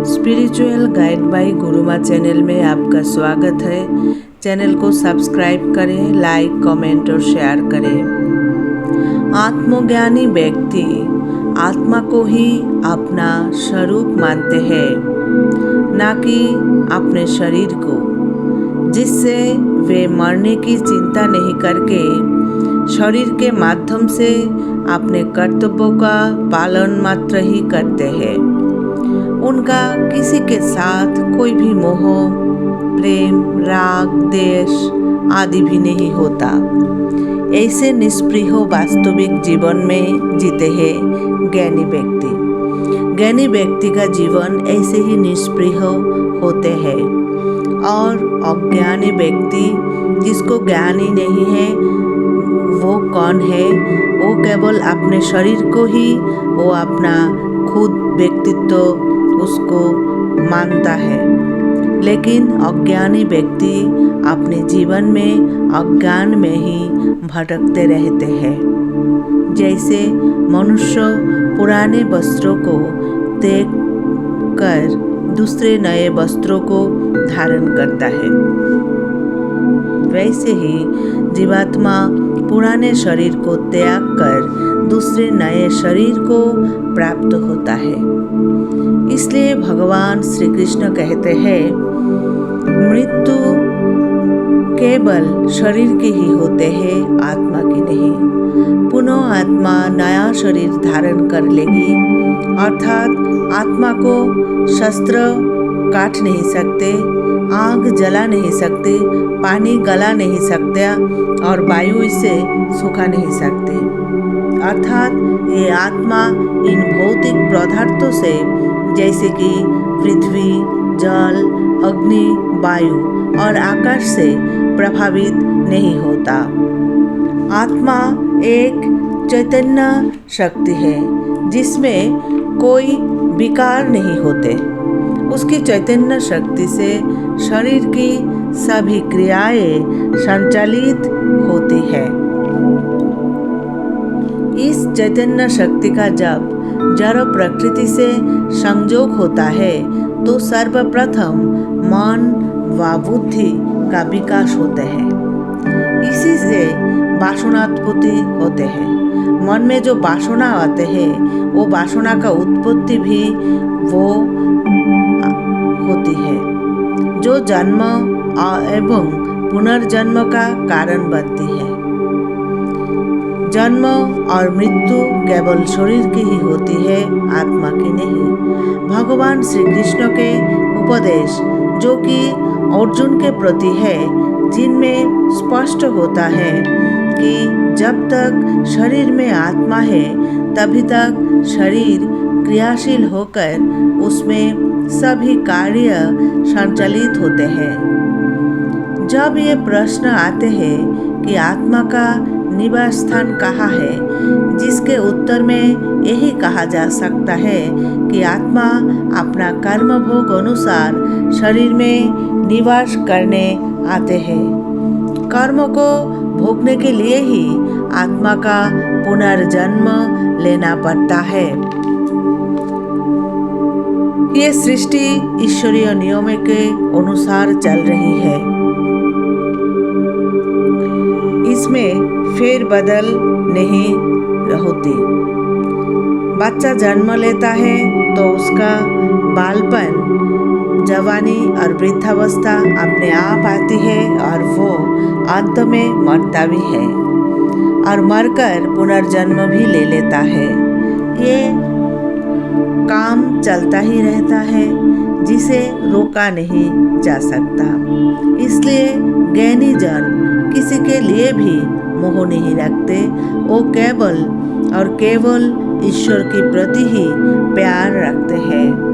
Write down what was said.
Spiritual guide bye गुरुमा channel में आपका स्वागत है। चैनल को सब्सक्राइब करें, लाइक, कमेंट और शेयर करें। आत्मज्ञानी व्यक्ति आत्मा को ही अपना स्वरूप मानते हैं, ना कि अपने शरीर को, जिससे वे मरने की चिंता नहीं करके शरीर के माध्यम से अपने कर्तव्यों का पालन मात्र ही करते हैं। उनका किसी के साथ कोई भी मोह, प्रेम, राग, देश आदि भी नहीं होता। ऐसे निष्प्रिय वास्तविक जीवन में जीते हैं ज्ञानी व्यक्ति। ज्ञानी व्यक्ति का जीवन ऐसे ही निष्प्रिय होते हैं। और अज्ञानी व्यक्ति जिसको ज्ञान ही नहीं है, वो कौन है? वो केवल अपने शरीर को ही वो अपना खुद व्यक्तित्व उसको मानता है। लेकिन अज्ञानी व्यक्ति अपने जीवन में अज्ञान में ही भटकते रहते हैं। जैसे मनुष्य पुराने वस्त्रों को त्याग कर दूसरे नए वस्त्रों को धारण करता है, वैसे ही जीवात्मा पुराने शरीर को त्याग कर दूसरे नए शरीर को प्राप्त होता है। इसलिए भगवान श्री कृष्ण कहते हैं, मृत्यु केवल शरीर की ही होते हैं, आत्मा की नहीं। पुनः आत्मा नया शरीर धारण कर लेगी, अर्थात आत्मा को शस्त्र काट नहीं सकते, आग जला नहीं सकते, पानी गला नहीं सकता और वायु इसे सुखा नहीं सकते। अर्थात ये आत्मा इन भौतिक पदार्थों से, जैसे कि पृथ्वी, जल, अग्नि, वायु और आकाश से प्रभावित नहीं होता। आत्मा एक चैतन्य शक्ति है जिसमें कोई विकार नहीं होते। उसकी चैतन्य शक्ति से शरीर की सभी क्रियाएं संचालित होती है। इस चैतन्य शक्ति का जब जड़ प्रकृति से संयोग होता है तो सर्वप्रथम मन व बुद्धि का विकास होते हैं। इसी से वासनात्पत्ति होते हैं। मन में जो वासना आते हैं वो वासना का उत्पत्ति भी वो होती है, जो जन्म एवं पुनर्जन्म का कारण बनती है। जन्म और मृत्यु केवल शरीर की ही होती है, आत्मा की नहीं। भगवान श्री कृष्ण के उपदेश जो कि अर्जुन के प्रति है, जिनमें स्पष्ट होता है कि जब तक शरीर में आत्मा है तभी तक शरीर क्रियाशील होकर उसमें सभी कार्य संचालित होते हैं। जब ये प्रश्न आते हैं कि आत्मा का निवास स्थान कहाँ है, जिसके उत्तर में यही कहा जा सकता है कि आत्मा अपना कर्म भोग अनुसार शरीर में निवास करने आते हैं। कर्म को भोगने के लिए ही आत्मा का पुनर्जन्म लेना पड़ता है। ये सृष्टि ईश्वरीय नियमों के अनुसार चल रही है। इसमें फेरबदल नहीं होती। बच्चा जन्म लेता है तो उसका बालपन, जवानी और वृद्धावस्था अपने आप आती है और वो अंत में मरता भी है और मरकर पुनर्जन्म भी ले लेता है। ये काम चलता ही रहता है, जिसे रोका नहीं जा सकता। इसलिए ज्ञानी जन किसी के लिए भी मोह नहीं रखते। वो केवल और केवल ईश्वर के प्रति ही प्यार रखते हैं।